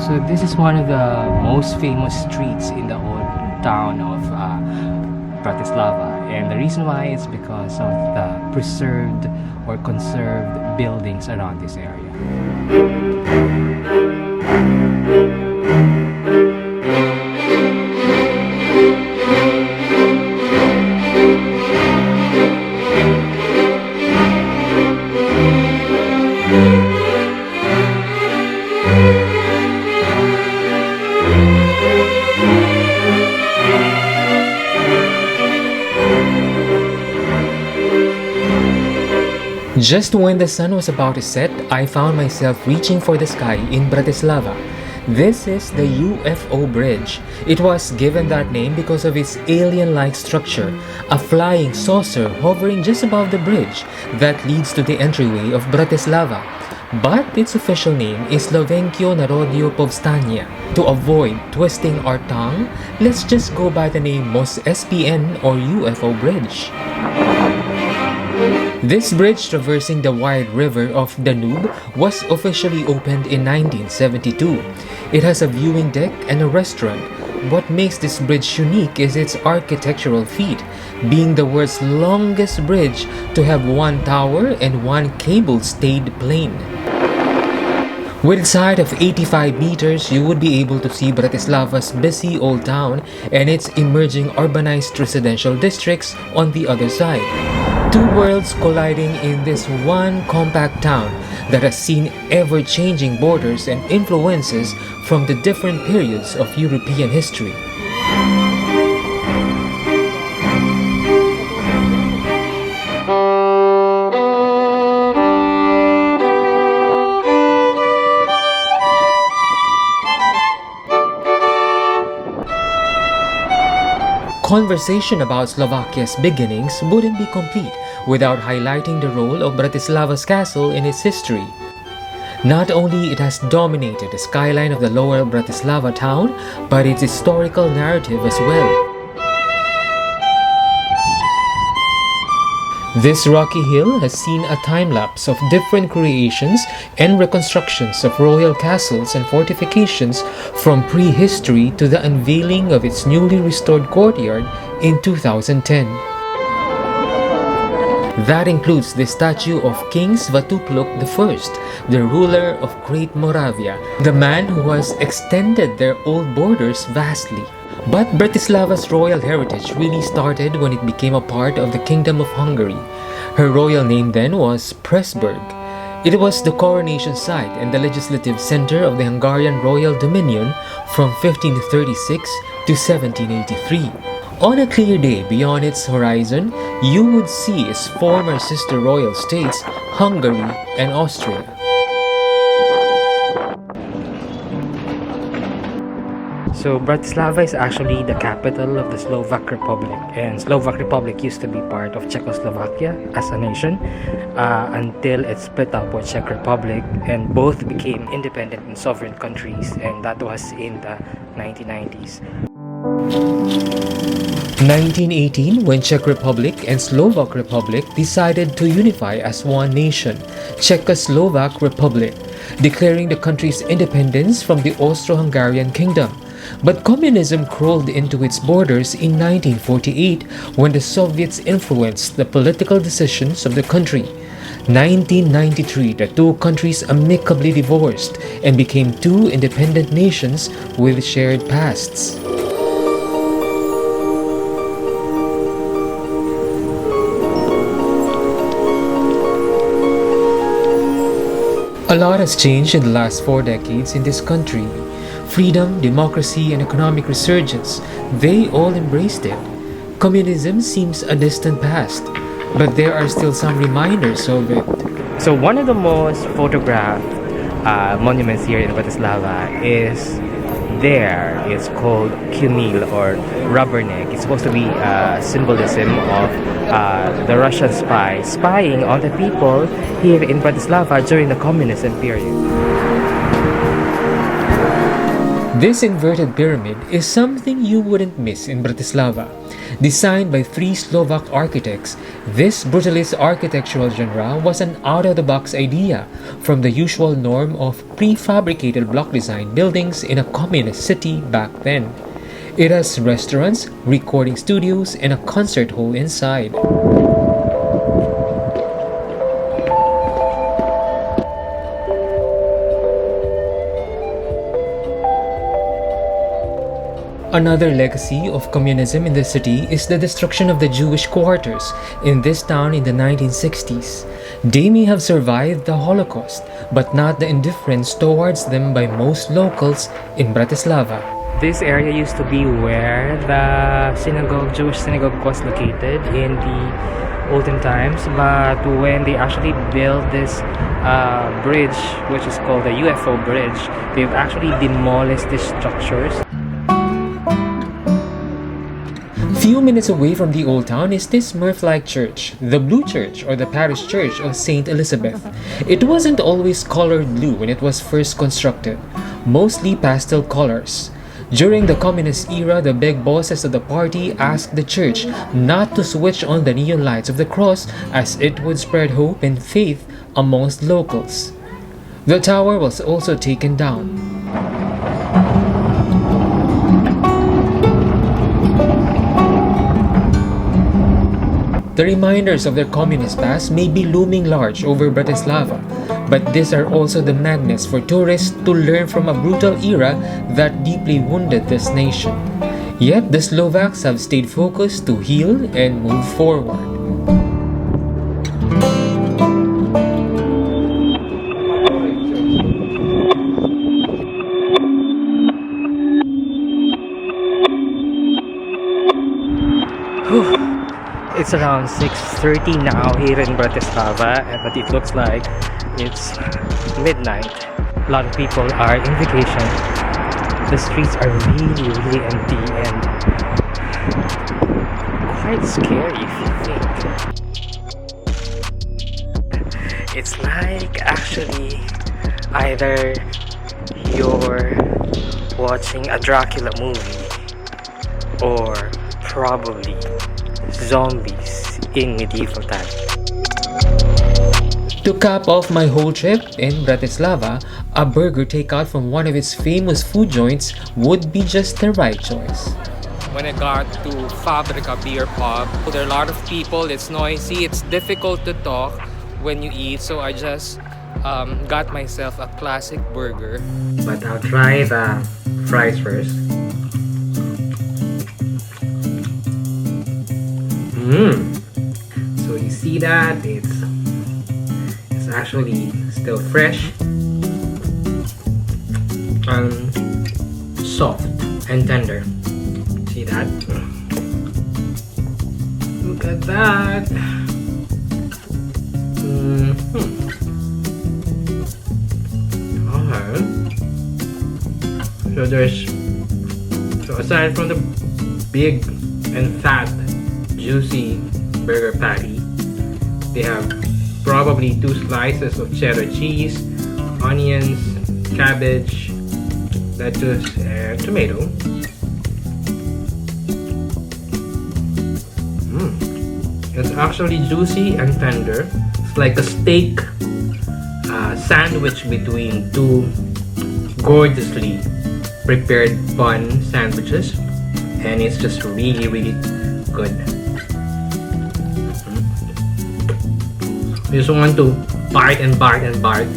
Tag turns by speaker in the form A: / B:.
A: So this is one of the most famous streets in the old town of Bratislava, and the reason why is because of the preserved or conserved buildings around this area.
B: Just when the sun was about to set, I found myself reaching for the sky in Bratislava. This is the UFO bridge. It was given that name because of its alien-like structure, a flying saucer hovering just above the bridge that leads to the entryway of Bratislava. But its official name is Slovenského národného povstania. To avoid twisting our tongue, let's just go by the name Most SPN or UFO bridge. This bridge traversing the wide river of Danube was officially opened in 1972. It has a viewing deck and a restaurant. What makes this bridge unique is its architectural feat, being the world's longest bridge to have one tower and one cable-stayed plane. With its height of 85 meters, you would be able to see Bratislava's busy old town and its emerging urbanized residential districts on the other side. Two worlds colliding in this one compact town that has seen ever-changing borders and influences from the different periods of European history. Conversation about Slovakia's beginnings wouldn't be complete without highlighting the role of Bratislava's castle in its history. Not only it has dominated the skyline of the lower Bratislava town, but its historical narrative as well. This rocky hill has seen a time-lapse of different creations and reconstructions of royal castles and fortifications from prehistory to the unveiling of its newly restored courtyard in 2010. That includes the statue of King Svatopluk I, the ruler of Great Moravia, the man who has extended their old borders vastly. But Bratislava's royal heritage really started when it became a part of the Kingdom of Hungary. Her royal name then was Pressburg. It was the coronation site and the legislative center of the Hungarian royal dominion from 1536 to 1783. On a clear day beyond its horizon, you would see its former sister royal states, Hungary and Austria.
A: So Bratislava is actually the capital of the Slovak Republic, and Slovak Republic used to be part of Czechoslovakia as a nation until it split up with Czech Republic, and both became independent and sovereign countries, and that was in the 1990s.
B: 1918, when Czech Republic and Slovak Republic decided to unify as one nation, Czechoslovak Republic, declaring the country's independence from the Austro-Hungarian Kingdom. But communism crawled into its borders in 1948 when the Soviets influenced the political decisions of the country. 1993, the two countries amicably divorced and became two independent nations with shared pasts. A lot has changed in the last 4 decades in this country. Freedom, democracy, and economic resurgence, they all embraced it. Communism seems a distant past, but there are still some reminders of it.
A: So one of the most photographed monuments here in Bratislava is there. It's called Kilmil or Rubberneck. It's supposed to be symbolism of the Russian spy spying on the people here in Bratislava during the communism period.
B: This inverted pyramid is something you wouldn't miss in Bratislava. Designed by 3 Slovak architects, this brutalist architectural genre was an out-of-the-box idea from the usual norm of prefabricated block design buildings in a communist city back then. It has restaurants, recording studios, and a concert hall inside. Another legacy of communism in the city is the destruction of the Jewish quarters in this town in the 1960s. They may have survived the Holocaust, but not the indifference towards them by most locals in Bratislava.
A: This area used to be where the Jewish synagogue was located in the olden times, but when they actually built this bridge, which is called the UFO bridge, they've actually demolished these structures.
B: Few minutes away from the old town is this Smurf-like church, the Blue Church or the Parish Church of St. Elizabeth. It wasn't always colored blue when it was first constructed, mostly pastel colors. During the communist era, the big bosses of the party asked the church not to switch on the neon lights of the cross as it would spread hope and faith amongst locals. The tower was also taken down. The reminders of their communist past may be looming large over Bratislava, but these are also the magnets for tourists to learn from a brutal era that deeply wounded this nation. Yet the Slovaks have stayed focused to heal and move forward.
A: It's around 6:30 now here in Bratislava, but it looks like it's midnight. A lot of people are in vacation. The streets are really empty and quite scary if you think. It's like actually either you're watching a Dracula movie or probably zombies in medieval times.
B: To cap off my whole trip in Bratislava, a burger takeout from one of its famous food joints would be just the right choice.
C: When I got to Fabrica Beer Pub, there are a lot of people, it's noisy, it's difficult to talk when you eat, so I just got myself a classic burger.
A: But I'll try the fries first. So you see that it's actually still fresh and soft and tender. See that? Look at that. Alright. So aside from the big and fat juicy burger patty, they have probably 2 slices of cheddar cheese, onions, cabbage, lettuce, and tomato. It's actually juicy and tender. It's like a steak sandwich between 2 gorgeously prepared bun sandwiches, and it's just really good. You just want to bite and bite and bite